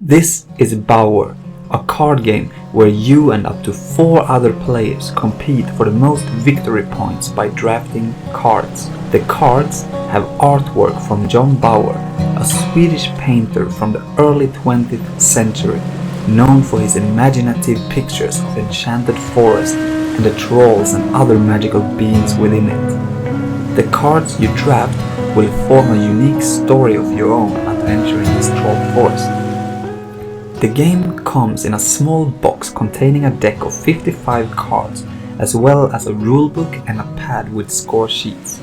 This is Bauer, a card game where you and up to 4 other players compete for the most victory points by drafting cards. The cards have artwork from John Bauer, a Swedish painter from the early 20th century, known for his imaginative pictures of enchanted forests and the trolls and other magical beings within it. The cards you draft will form a unique story of your own adventure in this troll forest. The game comes in a small box containing a deck of 55 cards, as well as a rulebook and a pad with score sheets.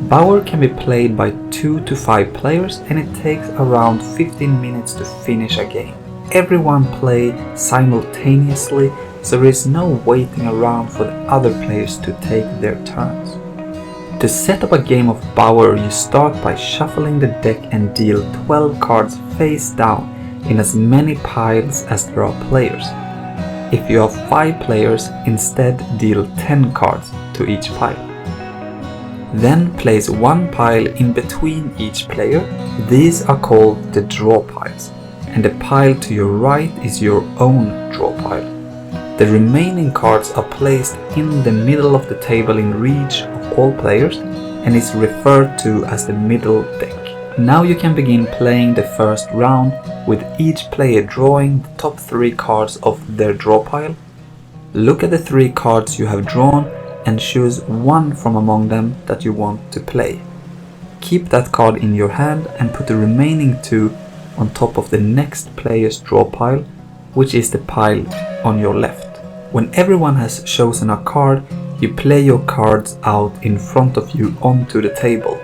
Bauer can be played by 2 to 5 players, and it takes around 15 minutes to finish a game. Everyone plays simultaneously, so there is no waiting around for the other players to take their turns. To set up a game of Bauer, you start by shuffling the deck and deal 12 cards face down in as many piles as there are players. If you have 5 players, instead deal 10 cards to each pile. Then place 1 pile in between each player. These are called the draw piles, and the pile to your right is your own draw pile. The remaining cards are placed in the middle of the table in reach of all players and is referred to as the middle deck. Now you can begin playing the first round, with each player drawing the top 3 cards of their draw pile. Look at the 3 cards you have drawn and choose one from among them that you want to play. Keep that card in your hand and put the remaining 2 on top of the next player's draw pile, which is the pile on your left. When everyone has chosen a card, you play your cards out in front of you onto the table.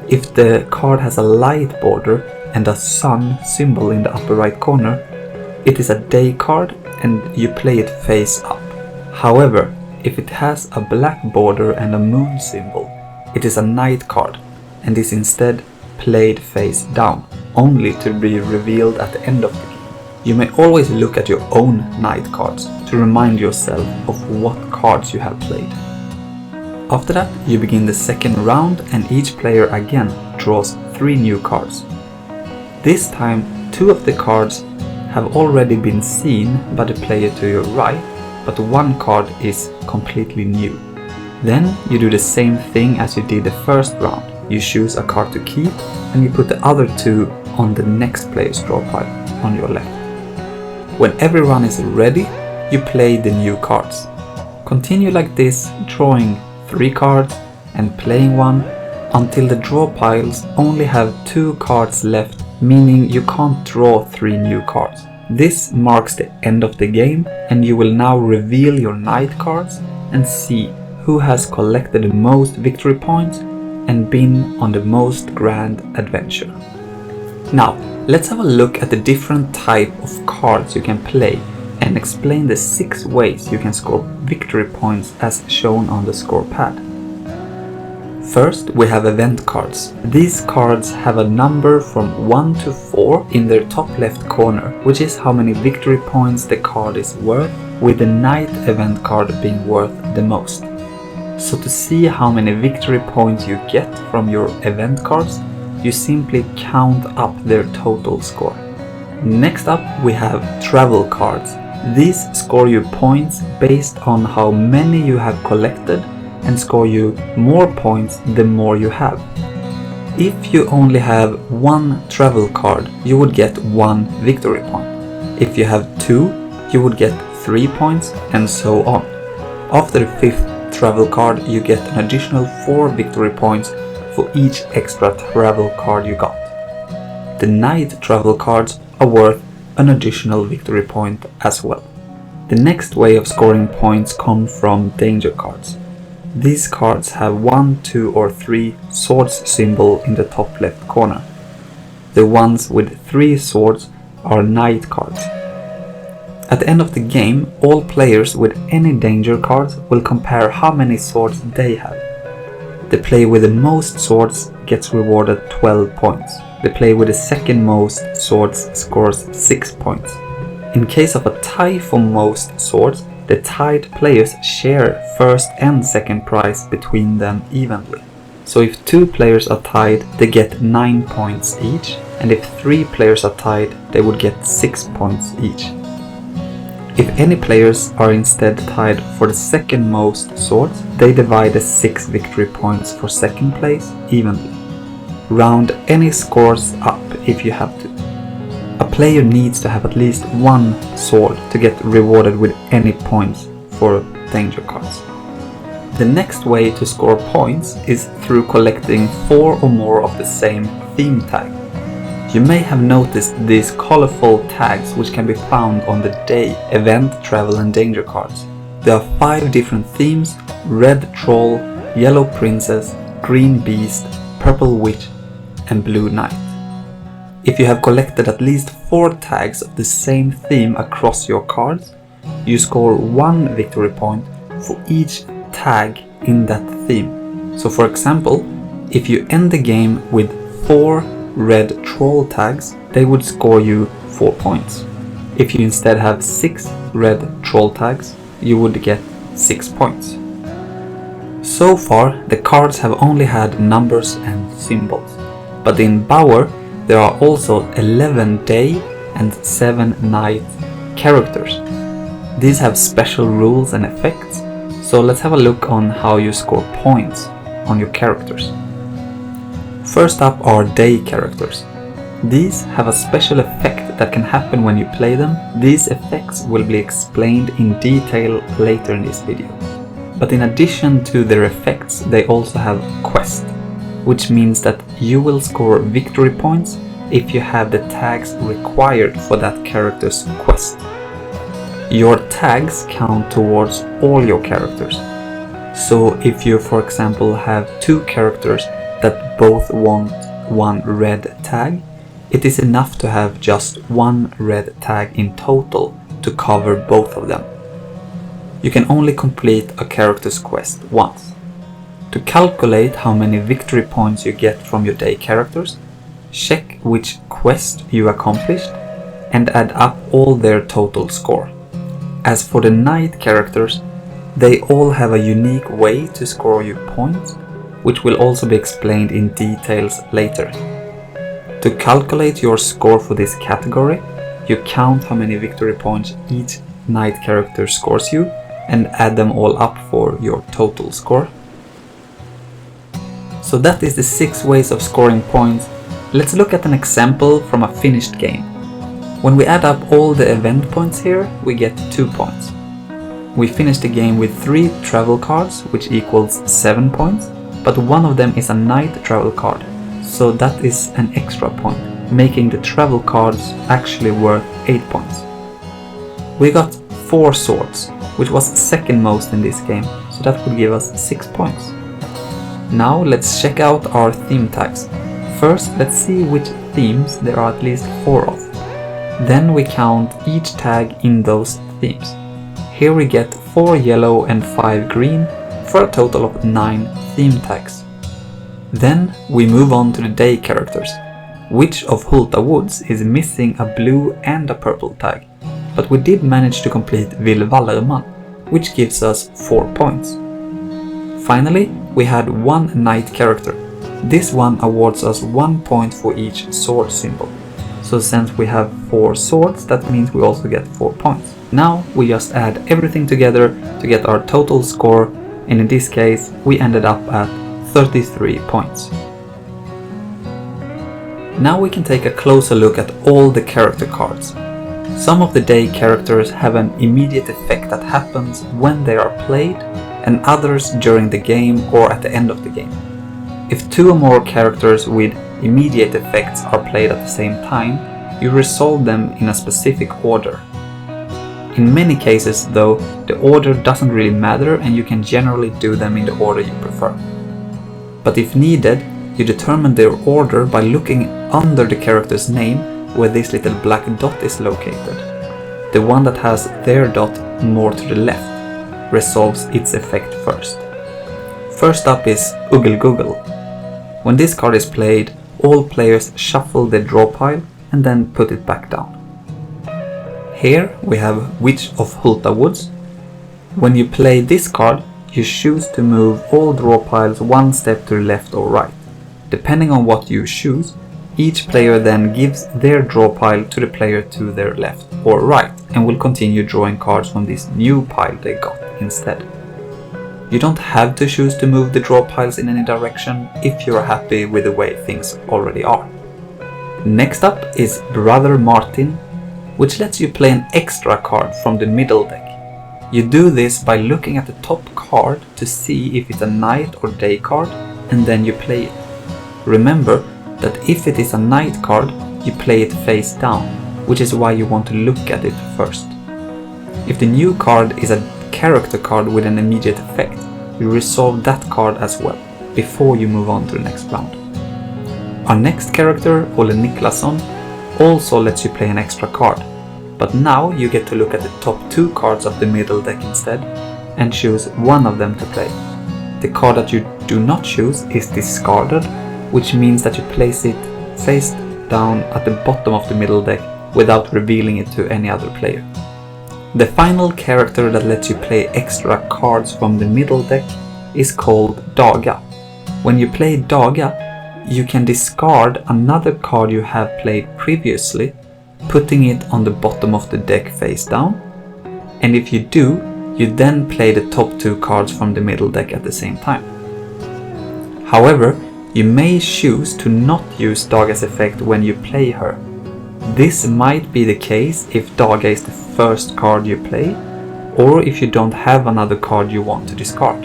If the card has a light border and a sun symbol in the upper right corner, it is a day card and you play it face up. However, if it has a black border and a moon symbol, it is a night card and is instead played face down, only to be revealed at the end of the game. You may always look at your own night cards to remind yourself of what cards you have played. After that, you begin the second round and each player again draws 3 new cards. This time, 2 of the cards have already been seen by the player to your right, but 1 card is completely new. Then you do the same thing as you did the first round. You choose a card to keep and you put the other 2 on the next player's draw pile on your left. When everyone is ready, you play the new cards. Continue like this, drawing 3 cards and playing 1 until the draw piles only have 2 cards left, meaning you can't draw 3 new cards. This marks the end of the game, and you will now reveal your night cards and see who has collected the most victory points and been on the most grand adventure. Now, let's have a look at the different type of cards you can play and explain the 6 ways you can score victory points as shown on the score pad. First, we have event cards. These cards have a number from 1 to 4 in their top left corner, which is how many victory points the card is worth, with the night event card being worth the most. So to see how many victory points you get from your event cards, you simply count up their total score. Next up, we have travel cards. These score you points based on how many you have collected and score you more points the more you have. If you only have 1 travel card, you would get 1 victory point. If you have 2, you would get 3 points, and so on. After the 5th travel card, you get an additional 4 victory points for each extra travel card you got. The night travel cards are worth an additional victory point as well. The next way of scoring points comes from danger cards. These cards have 1, 2 or 3 swords symbol in the top left corner. The ones with 3 swords are night cards. At the end of the game, all players with any danger cards will compare how many swords they have. The player with the most swords gets rewarded 12 points. The player with the second most swords scores 6 points. In case of a tie for most swords, the tied players share first and second prize between them evenly. So if 2 players are tied, they get 9 points each, and if 3 players are tied, they would get 6 points each. If any players are instead tied for the second most swords, they divide the 6 victory points for second place evenly. Round any scores up if you have to. A player needs to have at least 1 sword to get rewarded with any points for danger cards. The next way to score points is through collecting 4 or more of the same theme tag. You may have noticed these colorful tags which can be found on the day, event, travel and danger cards. There are 5 different themes: red troll, yellow princess, green beast, purple witch and blue knight. If you have collected at least 4 tags of the same theme across your cards, you score 1 victory point for each tag in that theme. So for example, if you end the game with 4 red troll tags, they would score you 4 points. If you instead have 6 red troll tags, you would get 6 points. So far, the cards have only had numbers and symbols, but in Bauer there are also 11 day and 7 night characters. These have special rules and effects, so let's have a look on how you score points on your characters. First up are day characters. These have a special effect that can happen when you play them. These effects will be explained in detail later in this video. But in addition to their effects, they also have quest, which means that you will score victory points if you have the tags required for that character's quest. Your tags count towards all your characters. So if you, for example, have 2 characters that both want 1 red tag, it is enough to have just 1 red tag in total to cover both of them. You can only complete a character's quest once. To calculate how many victory points you get from your day characters, check which quest you accomplished and add up all their total score. As for the night characters, they all have a unique way to score you points, which will also be explained in details later. To calculate your score for this category, you count how many victory points each night character scores you and add them all up for your total score. So that is the 6 ways of scoring points. Let's look at an example from a finished game. When we add up all the event points here, we get 2 points. We finished the game with 3 travel cards, which equals 7 points. But one of them is a night travel card, so that is an extra point, making the travel cards actually worth 8 points. We got 4 swords, which was second most in this game, so that would give us 6 points. Now let's check out our theme tags. First, let's see which themes there are at least 4 of. Then we count each tag in those themes. Here we get 4 yellow and 5 green, for a total of 9 theme tags. Then we move on to the day characters. Witch of Hulta Woods is missing a blue and a purple tag, but we did manage to complete Vill Vallerman, which gives us 4 points. Finally, we had 1 night character. This one awards us 1 point for each sword symbol. So since we have 4 swords, that means we also get 4 points. Now we just add everything together to get our total score, and in this case we ended up at 33 points. Now we can take a closer look at all the character cards. Some of the day characters have an immediate effect that happens when they are played, and others during the game or at the end of the game. If 2 or more characters with immediate effects are played at the same time, you resolve them in a specific order. In many cases though, the order doesn't really matter and you can generally do them in the order you prefer. But if needed, you determine their order by looking under the character's name where this little black dot is located. The one that has their dot more to the left resolves its effect first. First up is Oogle Google. When this card is played, all players shuffle the draw pile and then put it back down. Here we have Witch of Hulta Woods. When you play this card, you choose to move all draw piles 1 step to the left or right. Depending on what you choose, Each player then gives their draw pile to the player to their left or right and will continue drawing cards from this new pile they got instead. You don't have to choose to move the draw piles in any direction if you're happy with the way things already are. Next up is Brother Martin, which lets you play an extra card from the middle deck. You do this by looking at the top card to see if it's a night or day card, and then you play it. Remember that if it is a night card, you play it face down, which is why you want to look at it first. If the new card is a character card with an immediate effect, you resolve that card as well, before you move on to the next round. Our next character, Ole Niklasson, also lets you play an extra card, but now you get to look at the top 2 cards of the middle deck instead, and choose one of them to play. The card that you do not choose is discarded, which means that you place it face down at the bottom of the middle deck without revealing it to any other player. The final character that lets you play extra cards from the middle deck is called Daga. When you play Daga, you can discard another card you have played previously, putting it on the bottom of the deck face down, and if you do, you then play the top 2 cards from the middle deck at the same time. However, you may choose to not use Daga's effect when you play her. This might be the case if Daga is the first card you play, or if you don't have another card you want to discard.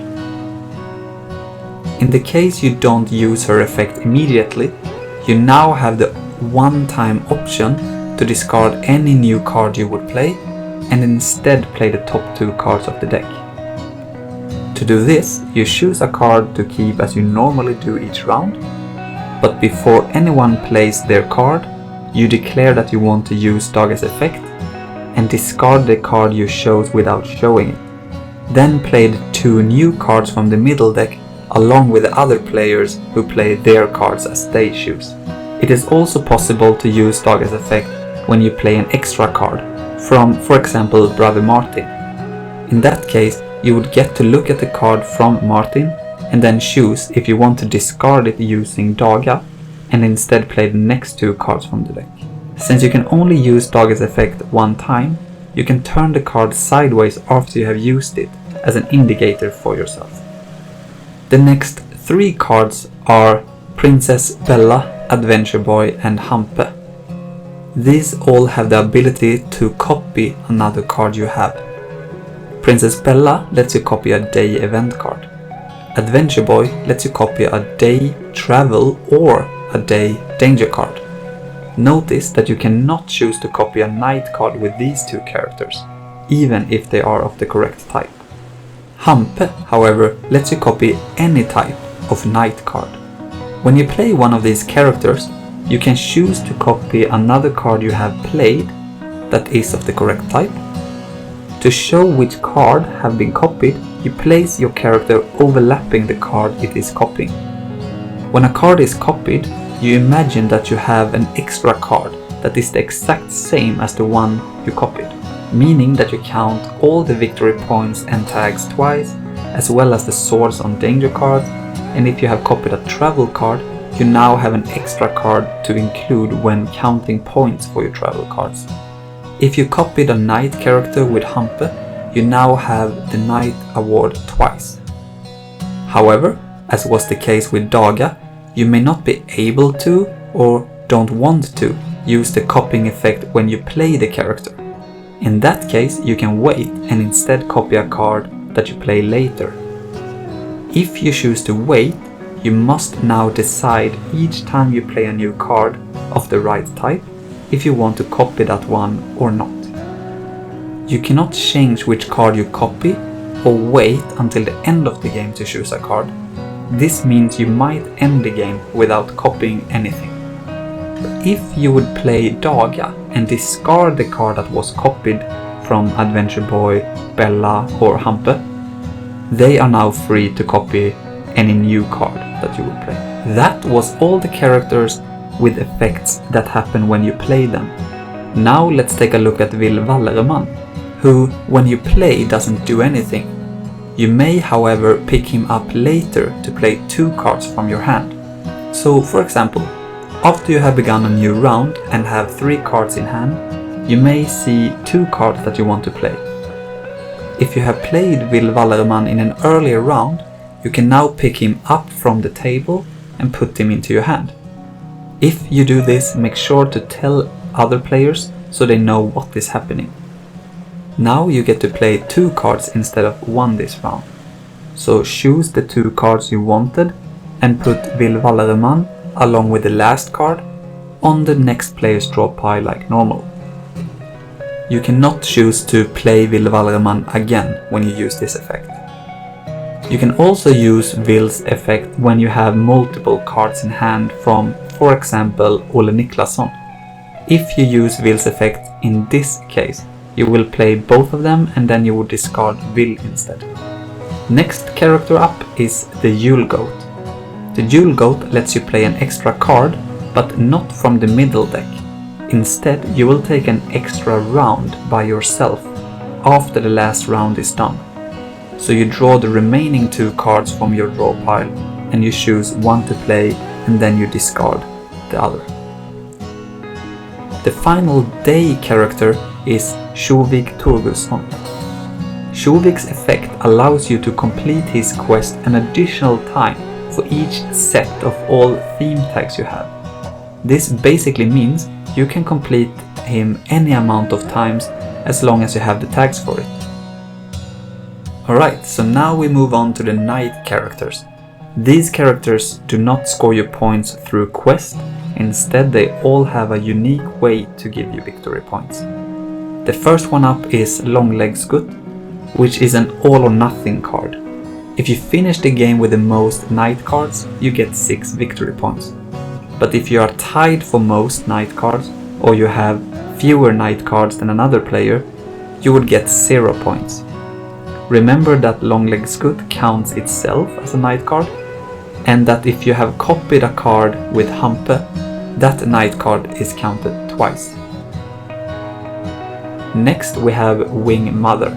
In the case you don't use her effect immediately, you now have the one-time option to discard any new card you would play, and instead play the top 2 cards of the deck. To do this, you choose a card to keep as you normally do each round, but before anyone plays their card, you declare that you want to use Daga's effect and discard the card you chose without showing it. Then play the 2 new cards from the middle deck along with the other players who play their cards as they choose. It is also possible to use Daga's effect when you play an extra card from, for example, Brother Martin. In that case, you would get to look at the card from Martin and then choose if you want to discard it using Daga and instead play the next 2 cards from the deck. Since you can only use Daga's effect one time, you can turn the card sideways after you have used it as an indicator for yourself. The next 3 cards are Princess Bella, Adventure Boy and Hampe. These all have the ability to copy another card you have. Princess Bella lets you copy a day event card. Adventure Boy lets you copy a day travel or a day danger card. Notice that you cannot choose to copy a night card with these 2 characters, even if they are of the correct type. Hampe, however, lets you copy any type of night card. When you play one of these characters, you can choose to copy another card you have played that is of the correct type. To show which card have been copied, you place your character overlapping the card it is copying. When a card is copied, you imagine that you have an extra card that is the exact same as the one you copied, meaning that you count all the victory points and tags twice, as well as the swords on danger cards, and if you have copied a travel card, you now have an extra card to include when counting points for your travel cards. If you copied a knight character with Hampe, you now have the knight award twice. However, as was the case with Daga, you may not be able to, or don't want to, use the copying effect when you play the character. In that case, you can wait and instead copy a card that you play later. If you choose to wait, you must now decide each time you play a new card of the right type if you want to copy that one or not. You cannot change which card you copy or wait until the end of the game to choose a card. This means you might end the game without copying anything. If you would play Daga and discard the card that was copied from Adventure Boy, Bella or Hampe, they are now free to copy any new card that you would play. That was all the characters with effects that happen when you play them. Now let's take a look at Will Vallerman, who, when you play, doesn't do anything. You may, however, pick him up later to play 2 cards from your hand. So, for example, After you have begun a new round and have 3 cards in hand, you may see 2 cards that you want to play. If you have played Will Vallerman in an earlier round, you can now pick him up from the table and put him into your hand. If you do this, make sure to tell other players so they know what is happening. Now you get to play 2 cards instead of 1 this round. So choose the 2 cards you wanted and put Will Vallerman along with the last card on the next player's draw pile like normal. You cannot choose to play Will Vallerman again when you use this effect. You can also use Will's effect when you have multiple cards in hand from, for example, Ole Niklasson. If you use Will's effect in this case, you will play both of them and then you will discard Will instead. Next character up is the Yule Goat. The Yule Goat lets you play an extra card, but not from the middle deck. Instead, you will take an extra round by yourself after the last round is done. So you draw the remaining 2 cards from your draw pile and you choose one to play and then you discard the other. The final day character is Sjovik Turgusson. Sjovik's effect allows you to complete his quest an additional time for each set of all theme tags you have. This basically means you can complete him any amount of times as long as you have the tags for it. Alright, so now we move on to the night characters. These characters do not score you points through quest, instead they all have a unique way to give you victory points. The first one up is Långläggsgutt, which is an all or nothing card. If you finish the game with the most night cards, you get 6 victory points. But if you are tied for most night cards, or you have fewer night cards than another player, you would get 0 points. Remember that Långläggsgutt counts itself as a night card, and that if you have copied a card with Hampe, that night card is counted twice. Next we have Wing Mother.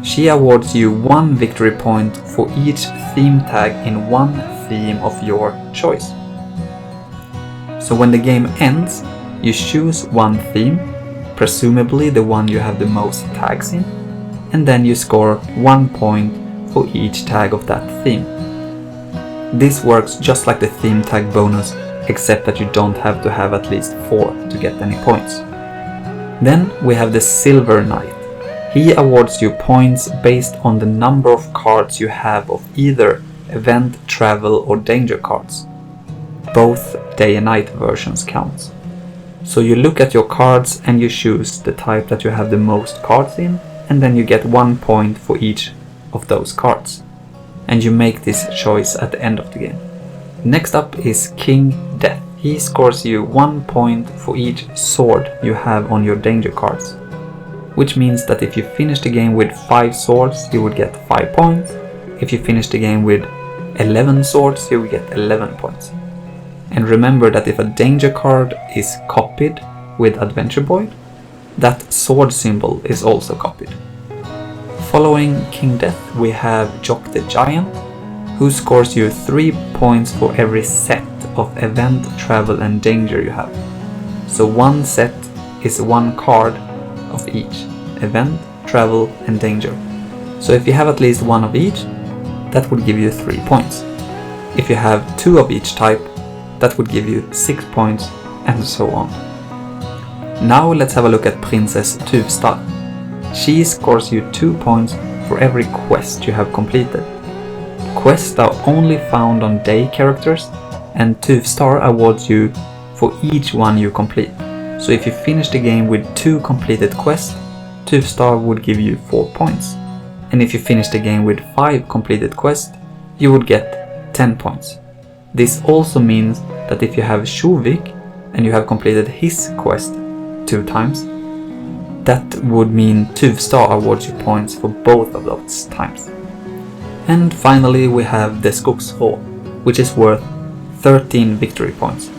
She awards you 1 victory point for each theme tag in one theme of your choice. So when the game ends, you choose one theme, presumably the one you have the most tags in, and then you score 1 point for each tag of that theme. This works just like the theme tag bonus, except that you don't have to have at least 4 to get any points. Then we have the Silver Knight. He awards you points based on the number of cards you have of either event, travel or danger cards. Both day and night versions count. So you look at your cards and you choose the type that you have the most cards in, and then you get 1 point for each of those cards. And you make this choice at the end of the game. Next up is King Death. He scores you 1 point for each sword you have on your danger cards. Which means that if you finish the game with 5 swords, you would get 5 points. If you finish the game with 11 swords, you will get 11 points. And remember that if a danger card is copied with Adventure Boy, that sword symbol is also copied. Following King Death, we have Jock the Giant, who scores you 3 points for every set of event, travel and danger you have. So one set is 1 card of each, event, travel and danger. So if you have at least 1 of each, that would give you 3 points. If you have 2 of each type, that would give you 6 points, and so on. Now let's have a look at Princess Tuvstar. She scores you 2 points for every quest you have completed. Quests are only found on day characters, and Tuvstar awards you for each one you complete. So if you finish the game with 2 completed quests, Tuvstar would give you 4 points. And if you finish the game with 5 completed quests, you would get 10 points. This also means that if you have Sjovik and you have completed his quest 2 times, that would mean Tuvstar awards you points for both of those times. And finally we have the Skogsrå, which is worth 13 victory points,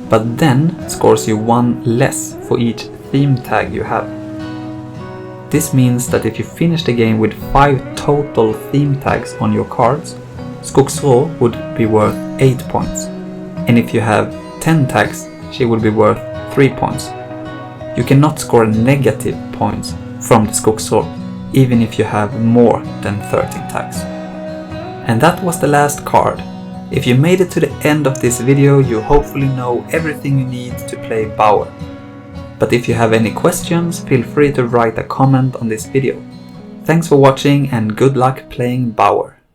but then scores you 1 less for each theme tag you have. This means that if you finish the game with 5 total theme tags on your cards, Skogsrå would be worth 8 points, and if you have 10 tags, she will be worth 3 points. You cannot score negative points from the Skogssork, even if you have more than 13 tags. And that was the last card. If you made it to the end of this video, you hopefully know everything you need to play Bauer. But if you have any questions, feel free to write a comment on this video. Thanks for watching and good luck playing Bauer.